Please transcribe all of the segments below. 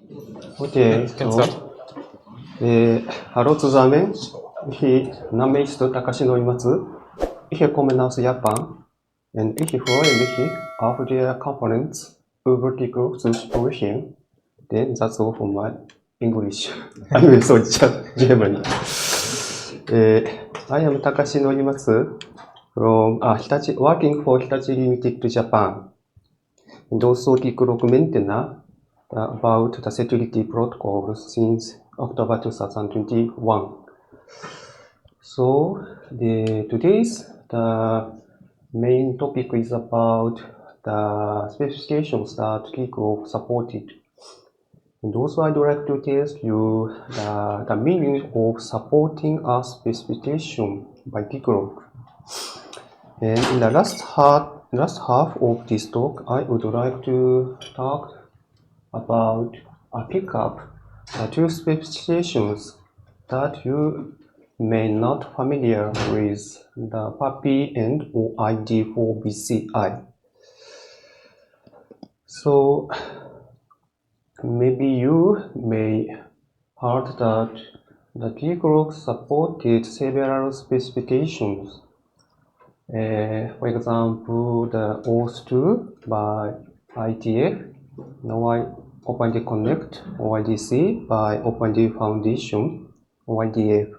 Okay, Can so start. hello zusammen. Ich Name ist Takashi Norimatsu. Ich komme aus Japan und ich freue mich auf die Conference über die Keycloak zu sprechen. Then that's all for my English. I will so German. I am Takashi Norimatsu from Hitachi, working for Hitachi Limited Japan. And also Keycloak maintainer about the security protocols since October 2021. So today's the main topic is about the specifications that Keycloak supported. And also I'd like to tell you the meaning of supporting a specification by Keycloak. And in the last half of this talk, I would like to talk about pick up two specifications that you may not familiar with, the PUPI and OID for BCI. So maybe you may heard that the Keycloak supported several specifications. For example, the OAuth2 by ITF, OpenD Connect, OIDC by OpenD Foundation, OIDF,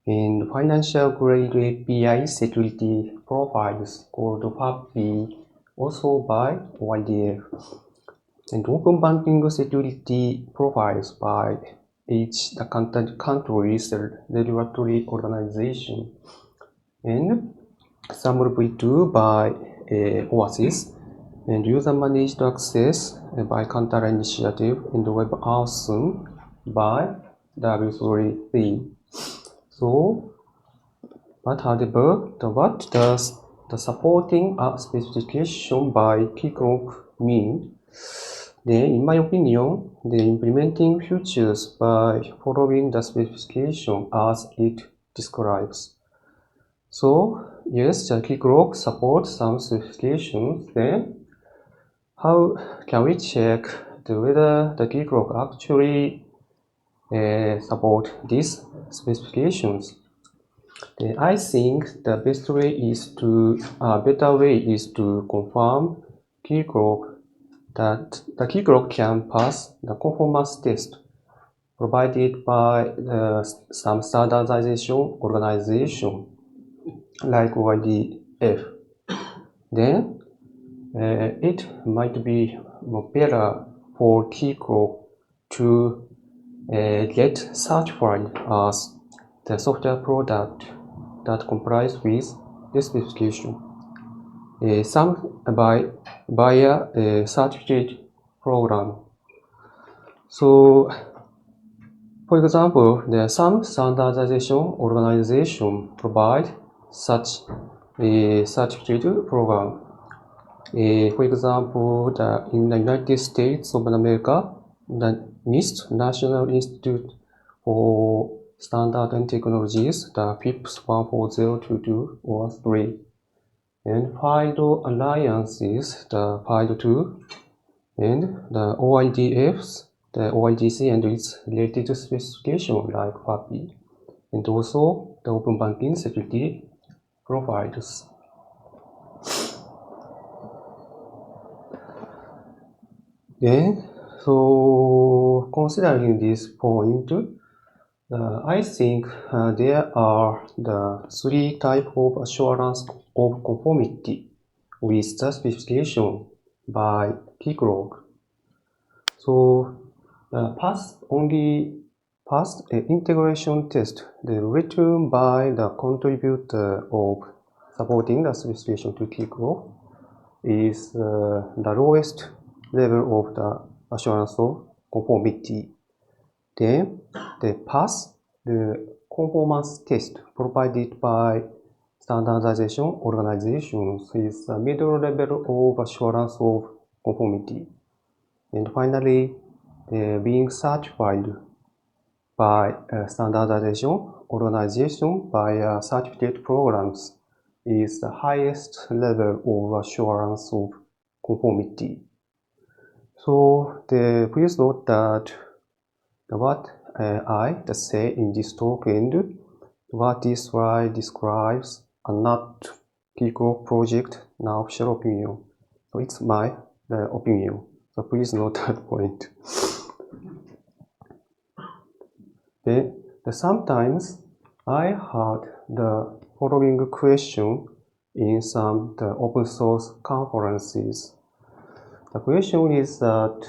and financial grade API security profiles called PUPI, also by OIDF, and open banking security profiles by each the country's regulatory organization, and SAML v2 by OASIS, and user managed access by Kantara Initiative, and WebAuthn by W3C. So, but however, what does the supporting a specification by Keycloak mean? Then, in my opinion, the implementing features by following the specification as it describes. So, yes, the Keycloak supports some specifications. Then, how can we check whether the Keycloak actually support these specifications? Then I think the best way is to better way is to confirm Keycloak that the Keycloak can pass the conformance test provided by some standardization organization like OIDF. Then it might be better for Keycloak to get certified as the software product that complies with the specification. Some via a certificate program. So, for example, there are some standardization organization provide such a certificate program. For example, in the United States of America, the NIST, National Institute for Standard and Technologies, the FIPS 14022 or 3, and FIDO Alliances, the FIDO 2, and the OIDFs, the OIDC and its related specification like PUPI, and also the open banking security profiles. Then, so considering this point, I think there are the three types of assurance of conformity with the specification by Keycloak. So, past integration test, written by the contributor of supporting the specification to Keycloak, is the lowest level of the assurance of conformity. Then they pass the conformance test provided by standardization organizations is the middle level of assurance of conformity. And finally, being certified by standardization organization by certificate programs is the highest level of assurance of conformity. So please note that what I say in this talk and what this slide describes are not Keycloak project, now official opinion. So it's my opinion. So please note that point. Then sometimes I heard the following question in some open source conferences. The question is that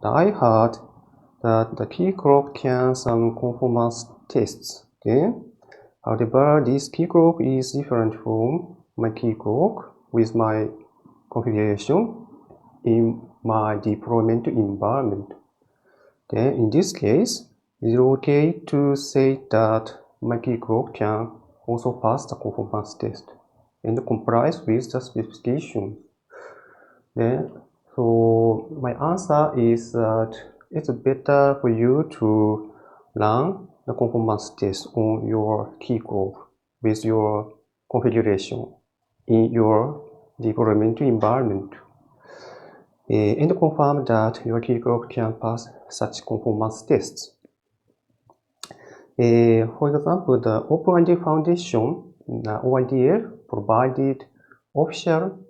I heard that the Keycloak can some conformance tests. Okay? However, this Keycloak is different from my Keycloak with my configuration in my deployment environment. Then in this case, it is okay to say that my Keycloak can also pass the conformance test and complies with the specification. Then, so my answer is that it's better for you to run the conformance test on your Keycloak with your configuration in your deployment environment and confirm that your Keycloak can pass such conformance tests. For example, the OpenID Foundation, the OIDF, provided official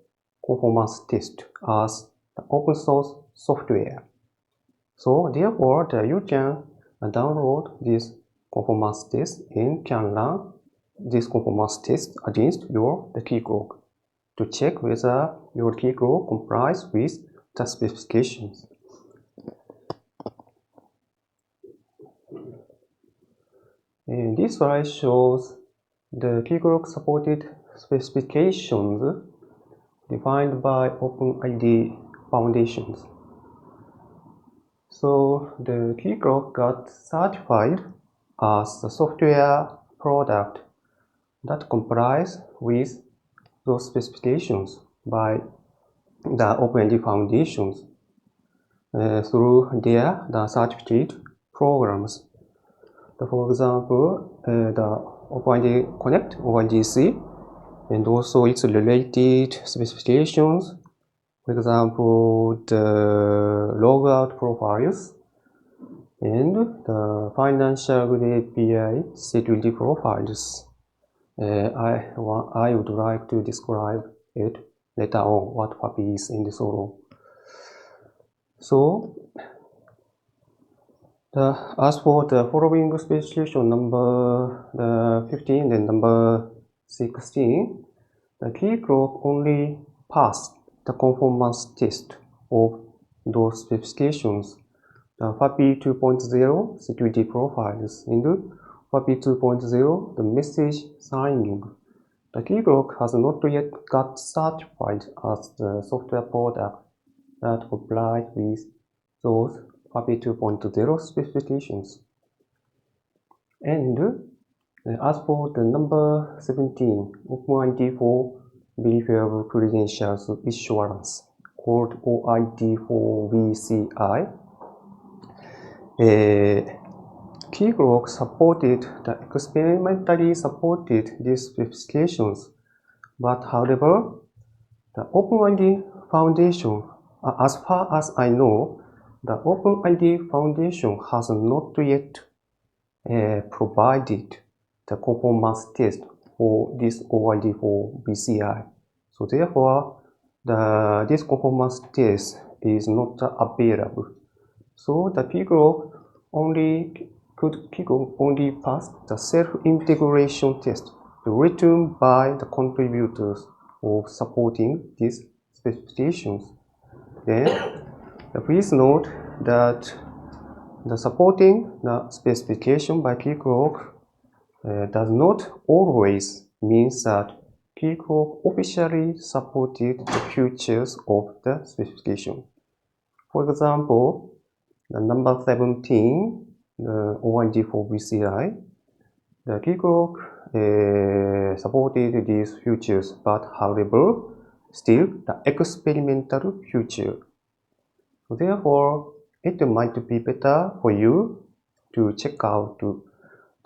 conformance test as the open source software. So therefore, you can download this conformance test and can run this conformance test against your Keycloak to check whether your Keycloak complies with the specifications. And this slide shows the Keycloak supported specifications defined by OpenID Foundations. So the Keycloak got certified as a software product that complies with those specifications by the OpenID Foundations through their certificate programs. For example, the OpenID Connect, OIDC, and also its related specifications. For example, the logout profiles and the financial API security profiles. I would like to describe it later on, what FAPI is in this solo. So, as for the following specification number 15 and number 16, the Keycloak only passed the conformance test of those specifications. The FAPI 2.0 security profiles and FAPI 2.0 the message signing. The Keycloak has not yet got certified as the software product that complies with those FAPI 2.0 specifications. And as for the number 17, OpenID for verifiable credentials issuance, called OID for VCI, Keycloak supported the experimentally supported these specifications, but however, the OpenID Foundation, as far as I know, the OpenID Foundation has not yet provided the conformance test for this OID for VCI. So therefore, this conformance test is not available. So the Keycloak could only pass the self-integration test written by the contributors of supporting these specifications. Then, please note that the supporting the specification by Keycloak does not always mean that Keycloak officially supported the features of the specification. For example, the number 17, the OID for VCI, the Keycloak supported these features, but however, still the experimental feature. So therefore, it might be better for you to check out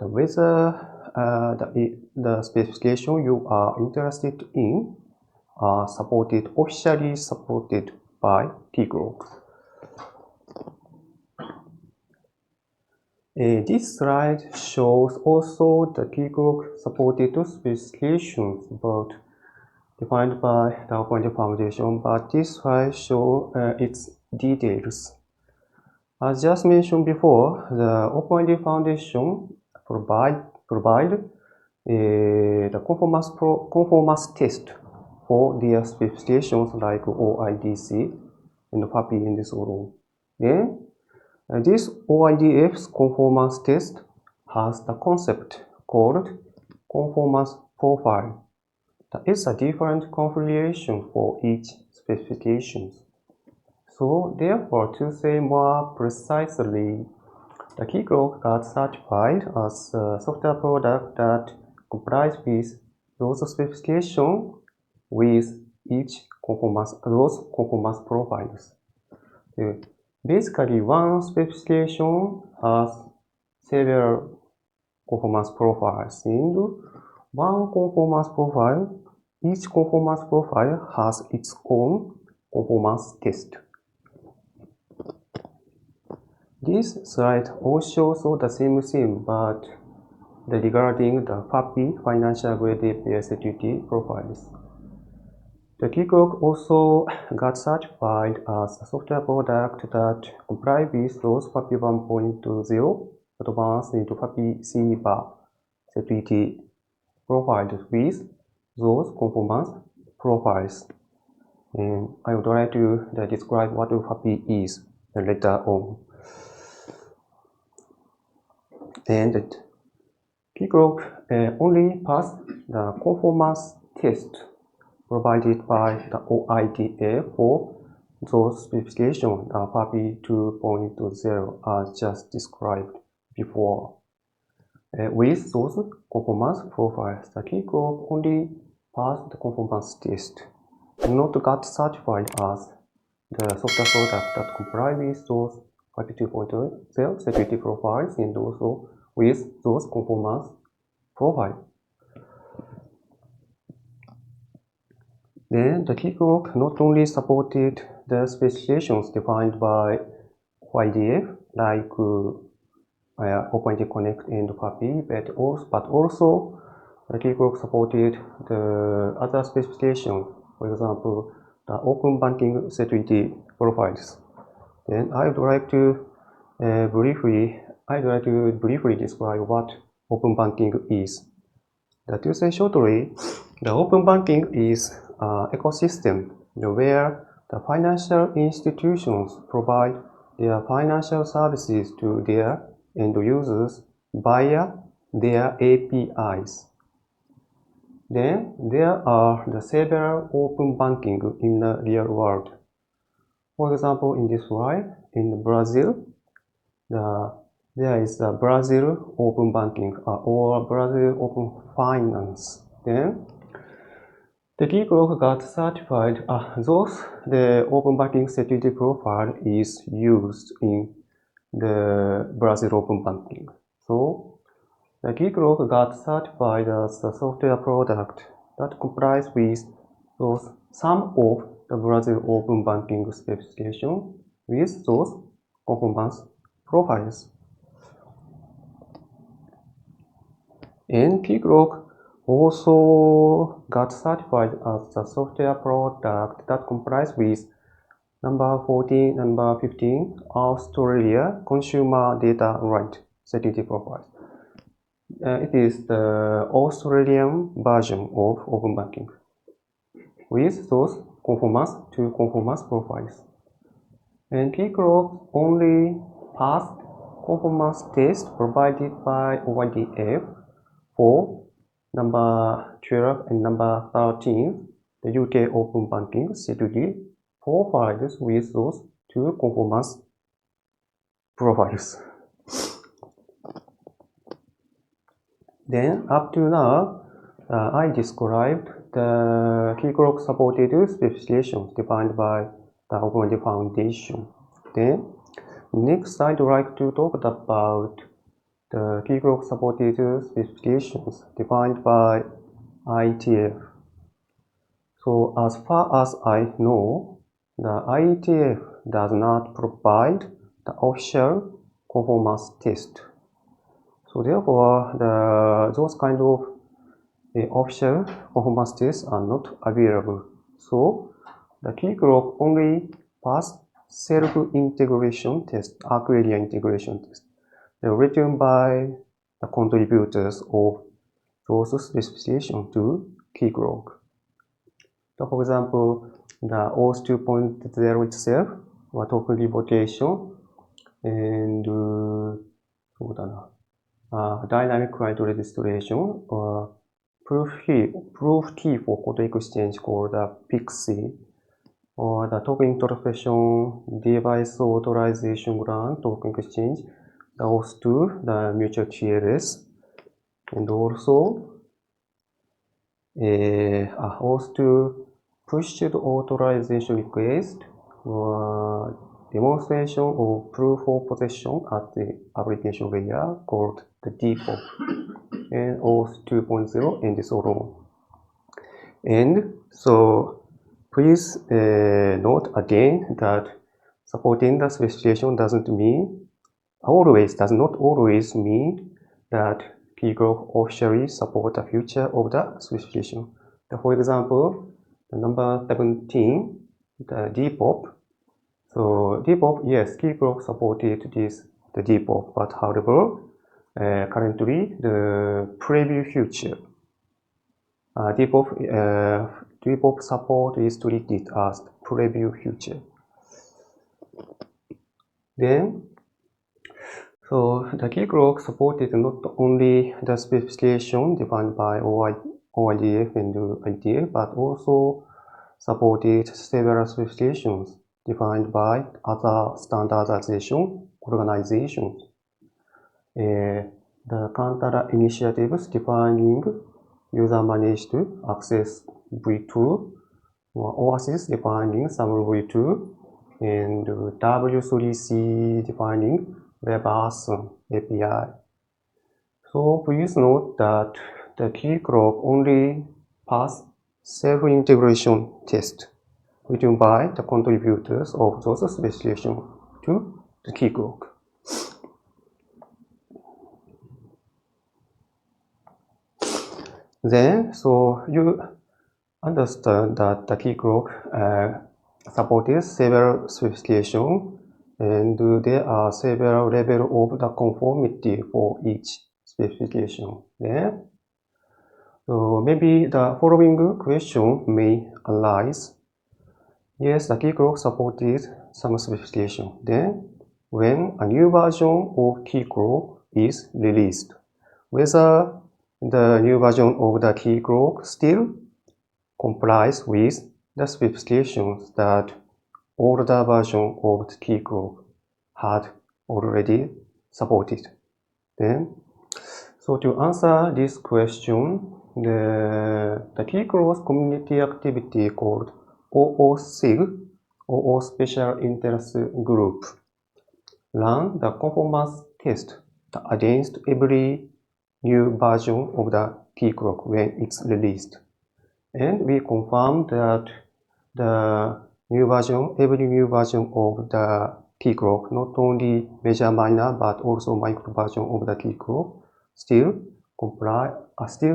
whether the specification you are interested in are officially supported by Keycloak. This slide shows also the Keycloak supported specifications defined by the Open Foundation, but this slide shows its details. As just mentioned before, the Open Foundation provide the conformance test for their specifications like OIDC and FAPI and so on. Then this OIDF's conformance test has the concept called conformance profile. That is a different configuration for each specification. So therefore, to say more precisely, the Keycloak got certified as a software product that complies with those specifications with each conformance profiles. Basically, one specification has several conformance profiles, and one conformance profile, each conformance profile has its own conformance test. This slide also shows the same thing, but regarding the FAPI, financial grade API security profiles. The Keycloak also got certified as a software product that complies with those FAPI 1.0 advanced into FAPI C-bar security profiles with those conformance profiles. And I would like to describe what FAPI is later on. And Keycloak only passed the conformance test provided by the OIDF for those specifications FAPI 2.0 as just described before. With those conformance profiles, the Keycloak only passed the conformance test, not got certified as the software product that complies with those FAPI 2.0 security profiles and also with those conformance profiles. Then the Keycloak not only supported the specifications defined by OIDF like OpenID and FAPI, but also the Keycloak supported the other specifications, for example, the open banking security profiles. Then I would like to briefly describe what open banking is. To say shortly, the open banking is an ecosystem where the financial institutions provide their financial services to their end users via their APIs. Then there are the several open banking in the real world. For example, in this slide, in Brazil, there is the Brazil Open Banking or Brazil Open Finance. Then the Keycloak got certified. The Open Banking security profile is used in the Brazil Open Banking. So the Keycloak got certified as a software product that complies with some of the Brazil Open Banking specification with those conformance profiles. And Keycloak also got certified as a software product that complies with number 14, number 15 Australia Consumer Data Right security profiles. It is the Australian version of Open Banking with those conformance profiles. And Keycloak only passed conformance test provided by OIDF for number 12 and number 13, the UK Open Banking security profiles with those two conformance profiles. Then up to now, I described the Keycloak supported specifications defined by the Open Foundation. Then next, I'd like to talk about the Keycloak supported specifications defined by IETF. So as far as I know, the IETF does not provide the official conformance test. So therefore, those kind of official conformance tests are not available. So the Keycloak only pass self-integration test, arc area integration test. They are written by the contributors of those specifications to Keycloak. So for example, the OS 2.0 itself, token revocation, and dynamic client registration, proof key for code exchange called the Pixie, or the token interpretation, device authorization grant, token exchange, the OS2, the mutual TLS, and also OS2 pushed authorization request, or demonstration of proof of possession at the application layer called the DPOP, and OS 2.0, and so on. And so please note again that supporting the specification does not always mean that Keycloak officially support the future of the specification. For example, the number 17, the DPOP. So DPOP, yes, Keycloak supported the DPOP, but however, currently the preview feature, DPOP support is treated as preview feature. Then, so the Keycloak supported not only the specification defined by OIDF and IDF, but also supported several specifications defined by other standardization organizations. The counter initiatives defining user-managed access v2, or OASIS defining SAML v2, and W3C defining WebAuthn API. So please note that the Keycloak only pass self-integration test written by the contributors of those specifications to the Keycloak. Then, so you understand that the Keycloak supports several specifications, and there are several levels of the conformity for each specification. Then, so maybe the following question may arise. Yes, the Keycloak supported some specification. Then, when a new version of Keycloak is released, whether the new version of the Keycloak still complies with the specifications that older version of the Keycloak had already supported. Then, so to answer this question, the Keycloak community activity called OOSIG, OO Special Interest Group, ran the conformance test against every new version of the Keycloak when it's released. And we confirmed that every new version of the Keycloak, not only major minor but also micro version of the Keycloak, still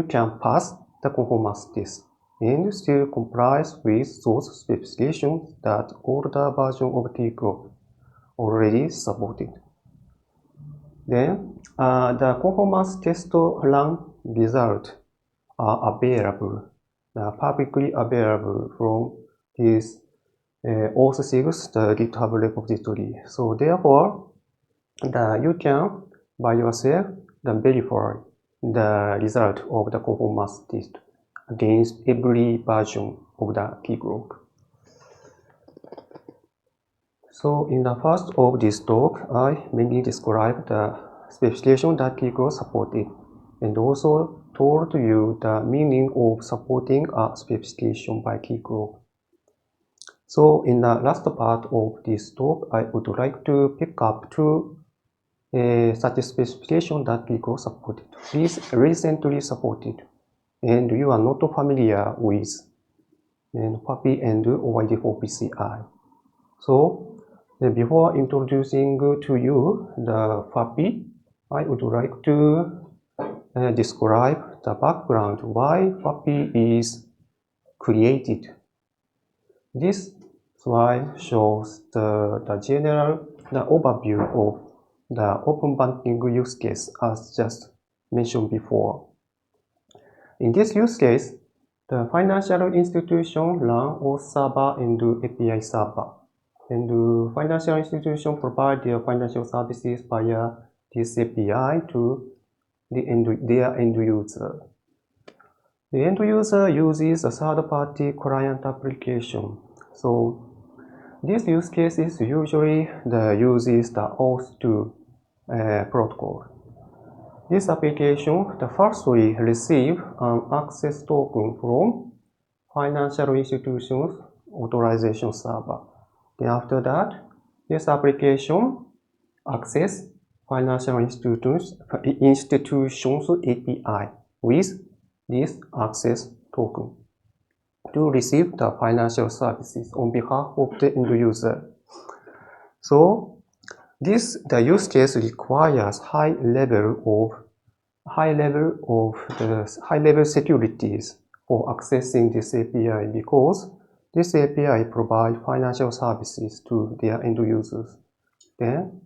can pass the conformance test and still complies with those specifications that older version of Keycloak already supported. Then the conformance test run results are available, publicly available from this OS6, the GitHub repository. So therefore, you can by yourself verify the result of the conformance test against every version of the Keycloak. So in the first of this talk, I mainly described the specification that Keycloak supported, and also told you the meaning of supporting a specification by Keycloak. So in the last part of this talk, I would like to pick up two such specifications that Keycloak supported, recently supported, and you are not familiar with, and PAPI and OID4 PCI. So Then before introducing to you the FAPI, I would like to describe the background why FAPI is created. This slide shows the general overview of the open banking use case as just mentioned before. In this use case, the financial institution run OAuth server and API server. And the financial institution provide their financial services via this API to their end user. The end user uses a third-party client application. So this use case is usually uses the OAuth2 protocol. This application firstly receives an access token from financial institutions authorization server. Then after that, this application access financial institutions API with this access token to receive the financial services on behalf of the end user. So the use case requires high level securities for accessing this API because this API provides financial services to their end users. Then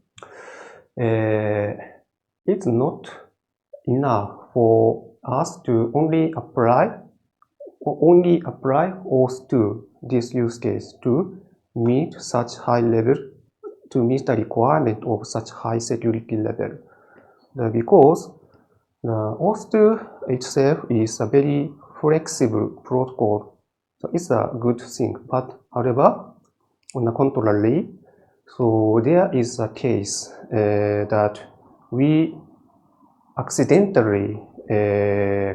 it's not enough for us to only apply OAuth to this use case to meet the requirement of such high security level. Because the OAuth2 itself is a very flexible protocol, so it's a good thing. But however, on the contrary, so there is a case that we accidentally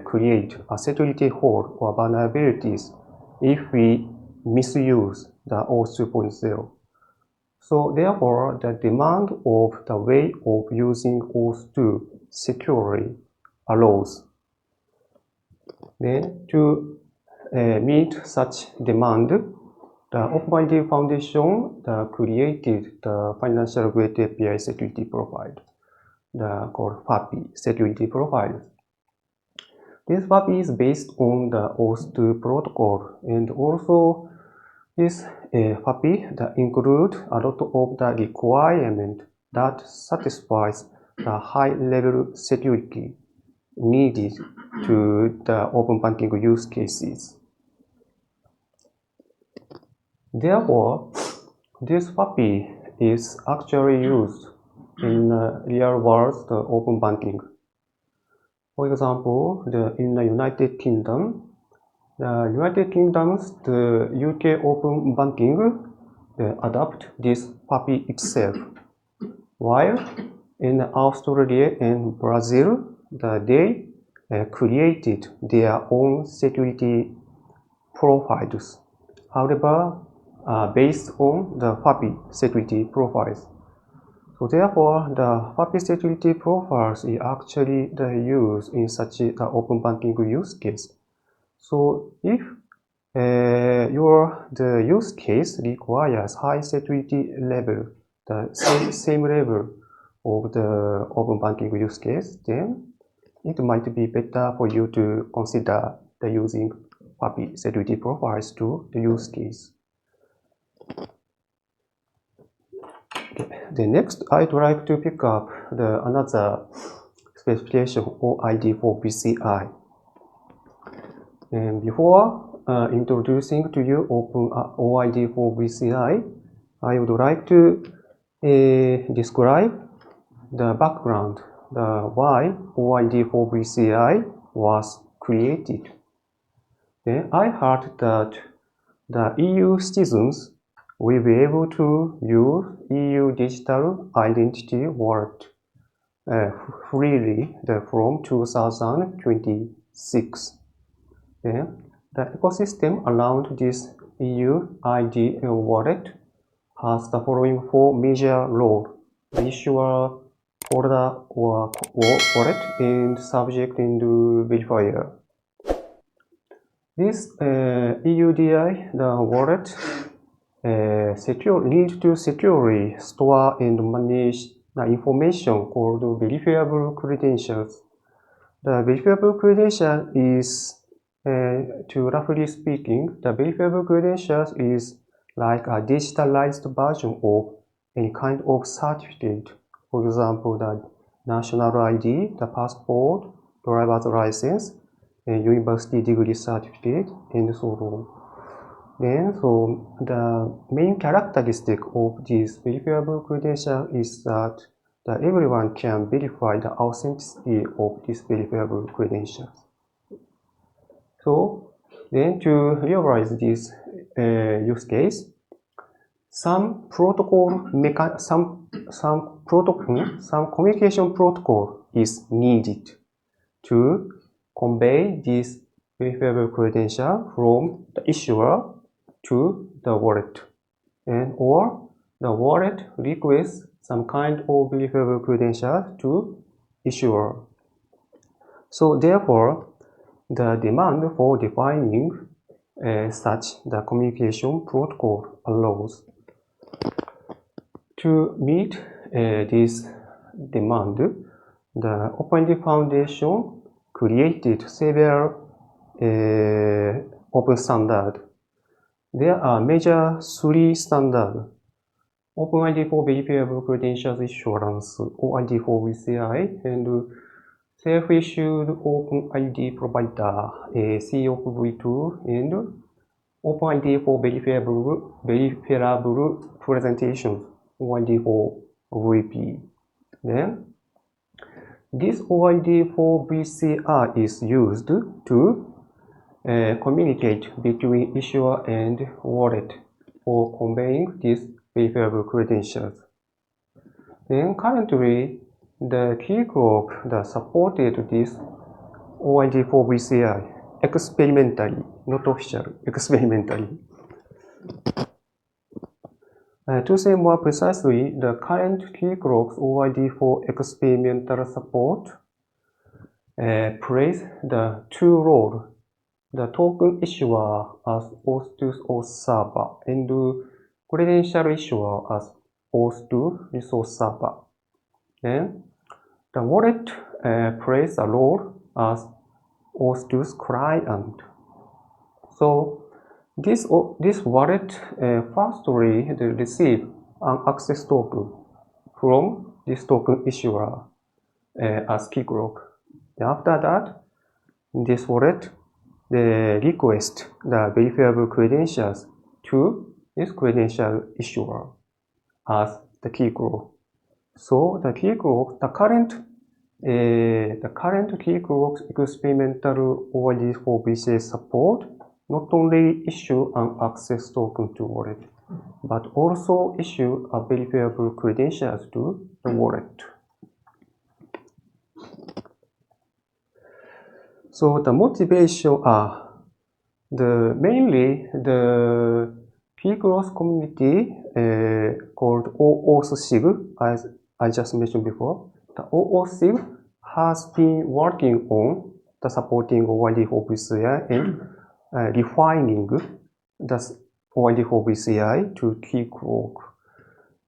create a security hole or vulnerabilities if we misuse the OAuth 2.0. So therefore, the demand of the way of using OAuth2 securely arose. Then to meet such demand, the OpenID Foundation created the financial grade API security profile, called FAPI security profile. This FAPI is based on the OAuth2 protocol, and also this FAPI includes a lot of the requirement that satisfies the high-level security needed to the open banking use cases. Therefore, this FAPI is actually used in real-world open banking. For example, in the United Kingdom, the UK open banking adopt this FAPI itself, while in Australia and Brazil, they created their own security profiles. However, based on the FAPI security profiles. So therefore, the FAPI security profiles is actually used in such an open banking use case. So if the use case requires high security level, the same level of the open banking use case, then it might be better for you to consider using FAPI security profiles to the use case. The next, I'd like to pick up another specification OID for VCI. And before introducing to you OID for VCI, I would like to describe the background, why OID for VCI was created. Then I heard that the EU citizens will be able to use EU digital identity wallet freely from 2026. Then the ecosystem around this EU ID wallet has the following four major roles: issuer, holder, or wallet, and subject and verifier. This EUDI, the wallet, need to securely store and manage the information called verifiable credentials. The verifiable credential is, to roughly speaking, the verifiable credentials is like a digitalized version of any kind of certificate. For example, the national ID, the passport, driver's license, a university degree certificate, and so on. Then, so the main characteristic of this verifiable credential is that everyone can verify the authenticity of this verifiable credentials. So, then to realize this use case, some communication protocol is needed to convey this verifiable credential from the issuer to the wallet, and or the wallet requests some kind of verifiable credential to issuer. So therefore, the demand for defining such the communication protocol allows. To meet this demand, the OpenID Foundation created several open standards. There are major three standards: OpenID for verifiable credentials issuance, OID for VCI, and self-issued OpenID provider, COPV2, and OpenID for verifiable presentations, OID for VP. Then, this OID for VCI is used to communicate between issuer and wallet for conveying these verifiable credentials. Then currently, the Keycloak that supported this OID for VCI experimentally, not official, experimentally. To say more precisely, the current Keycloak's OID for experimental support plays the two roles: the token issuer as auth2 server and credential issuer as auth2 resource server. Then the wallet plays a role as auth2's client. So this wallet firstly receive an access token from this token issuer as Keycloak. After that, this wallet request the verifiable credentials to this credential issuer as the Keycloak. So the Keycloak, the current Keycloak experimental OID for VCA support not only issue an access token to wallet, but also issue a verifiable credentials to the wallet. So the motivation are mainly the Keycloak community called OAuthSig, as I just mentioned before. The OAuthSig has been working on the supporting OID for VCI and refining the OID for VCI to Keycloak.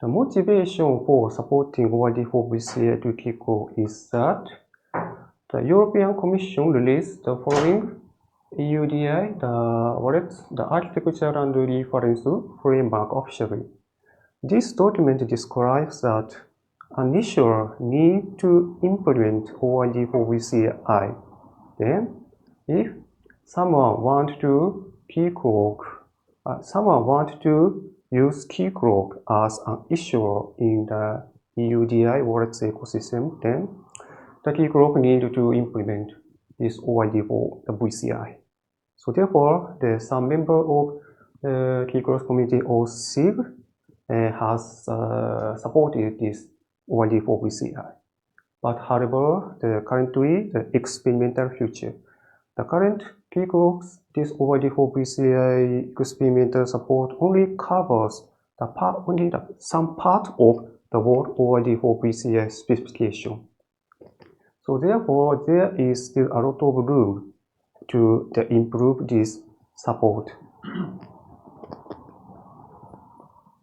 The motivation for supporting OID for VCI to Keycloak is that the European Commission released the following EUDI, the architecture and reference framework officially. This document describes that an issuer needs to implement OID for VCI. Then, if someone wants to use Keycloak as an issuer in the EUDI wallets ecosystem, then the Keycloak needs to implement this OID for the VCI. So therefore, some member of the Keycloak community or SIG has supported this OID for VCI. But however, currently the experimental feature, the current Keycloak's this OID for VCI experimental support only covers some part of the whole OID for VCI specification. So therefore, there is still a lot of room to improve this support.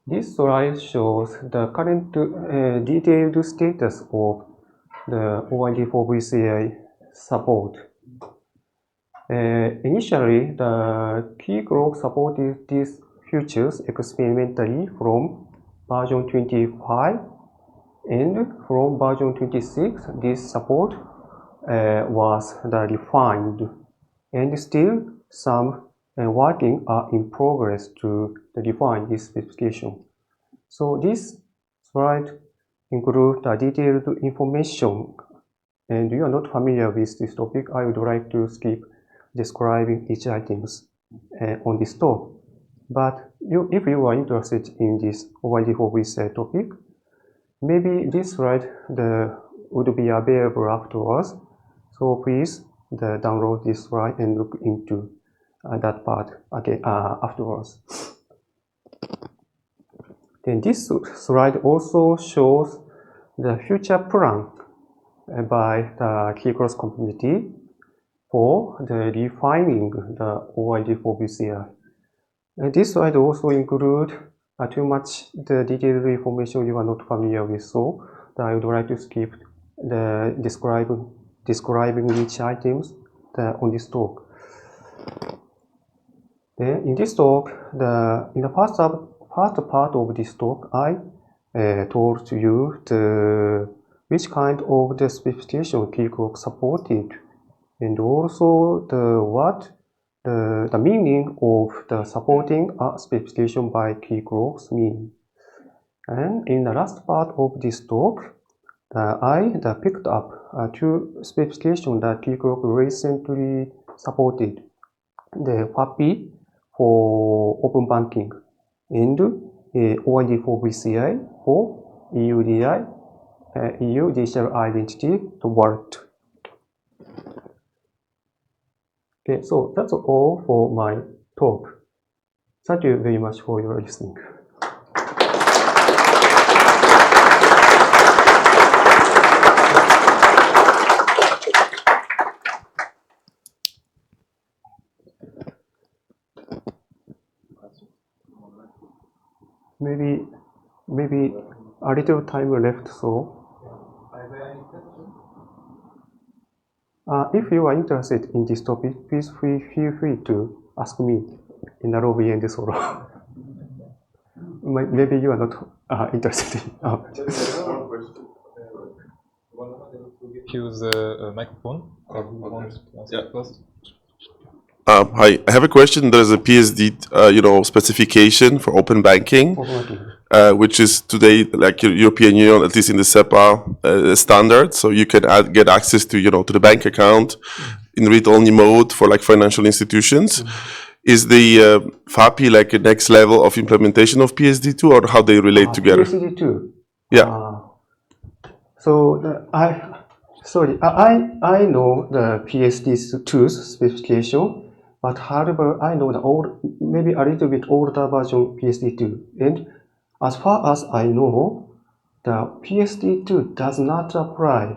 This slide shows the current detailed status of the OID for VCA support. Initially, the Keycloak supported these features experimentally from version 25, and from version 26, this support was refined, and still some working are in progress to define this specification. So this slide includes the detailed information, and you are not familiar with this topic, I would like to skip describing each items on this talk. But if you are interested in this OID for VCA topic, maybe this slide would be available afterwards. So please download this slide and look into that part again afterwards. Then this slide also shows the future plan by the Keycloak community for the refining the OID for VCA. And this slide also includes too much the detailed information you are not familiar with, so I would like to skip the describing each items on this talk. Then in this talk, in the first part of this talk, I told you which kind of the specification Keycloak supported, and also the meaning of the supporting a specification by Keycloak mean. And in the last part of this talk, I picked up two specifications that Keycloak recently supported: the FAPI for open banking and OID for VCA for EUDI, EU Digital Identity Wallet. Okay, so that's all for my talk. Thank you very much for your listening. Maybe a little time left, so if you are interested in this topic, please feel free to ask me in the lobby and so on. Maybe you are not interested in. Just one question. Use the microphone. First. Hi, I have a question. There's a PSD, specification for open banking, which is today like European Union, at least in the SEPA standard. So you can get access to, to the bank account in read-only mode for like financial institutions. Is the FAPI like a next level of implementation of PSD2, or how they relate together? PSD2. Yeah. I know the PSD2's specification. But however, I know maybe a little bit older version PSD2. And as far as I know, the PSD2 does not apply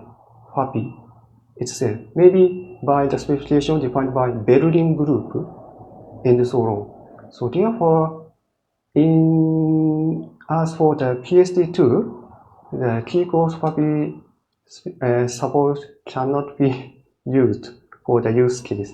FAPI itself. Maybe by the specification defined by Berlin Group and so on. So therefore, as for the PSD2, the Keycloak FAPI support cannot be used for the use case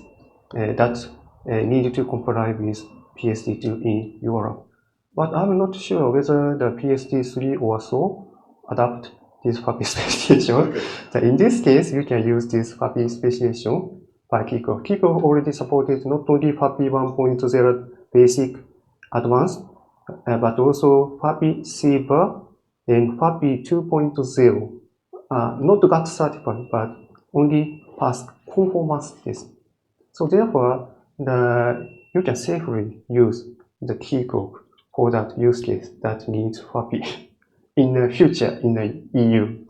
that need to comply with PSD2 in Europe. But I'm not sure whether the PSD3 or so adapt this FAPI specification. Okay. So in this case, you can use this FAPI specification by Keycloak. Keycloak already supported not only FAPI 1.0 basic advanced, but also FAPI Silver and FAPI 2.0. Not GATT certified, but only passed conformance test. So therefore, you can safely use the Keycloak for that use case that needs FAPI in the future in the EU.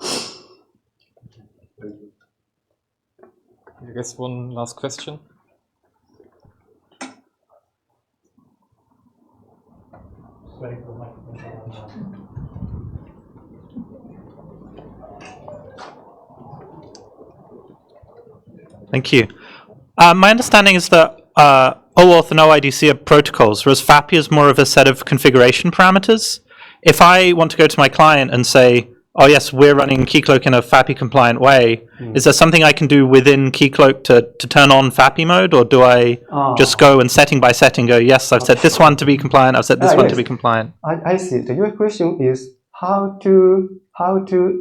I guess one last question. Thank you. My understanding is that OAuth and OIDC are protocols, whereas FAPI is more of a set of configuration parameters. if I want to go to my client and say, oh yes, we're running Keycloak in a FAPI compliant way, is there something I can do within Keycloak to turn on FAPI mode, or do I just go and setting by setting go, yes, I've set this one to be compliant, I've set this one to be compliant? I see. Your question is how to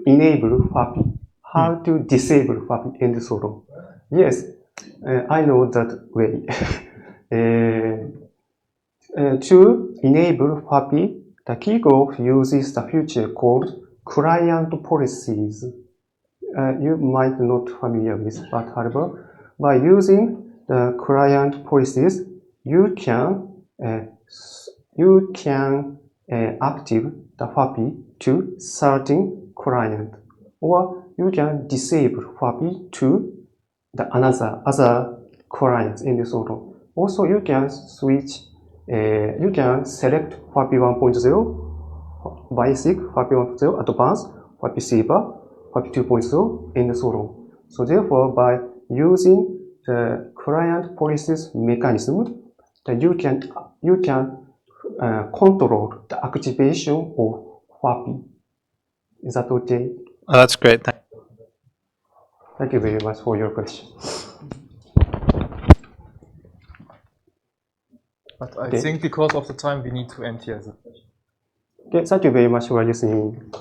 enable FAPI, how to disable FAPI, and so on. Yes, I know that way. To enable FAPI, the Keycloak uses the feature called client policies. You might not familiar with, but however, by using the client policies, you can active the FAPI to certain client, or you can disable FAPI to the other clients in the sort of. Also, you can switch. You can select FAPI 1.0. Basic, FAPI 1.0, Advanced, FAPI Saver, FAPI 2.0, and so on. So therefore, by using the client policies mechanism, that you can control the activation of FAPI. Is that okay? Oh, that's great. Thank you very much for your question. But I think because of the time, we need to end here. Okay, thank you very much for listening.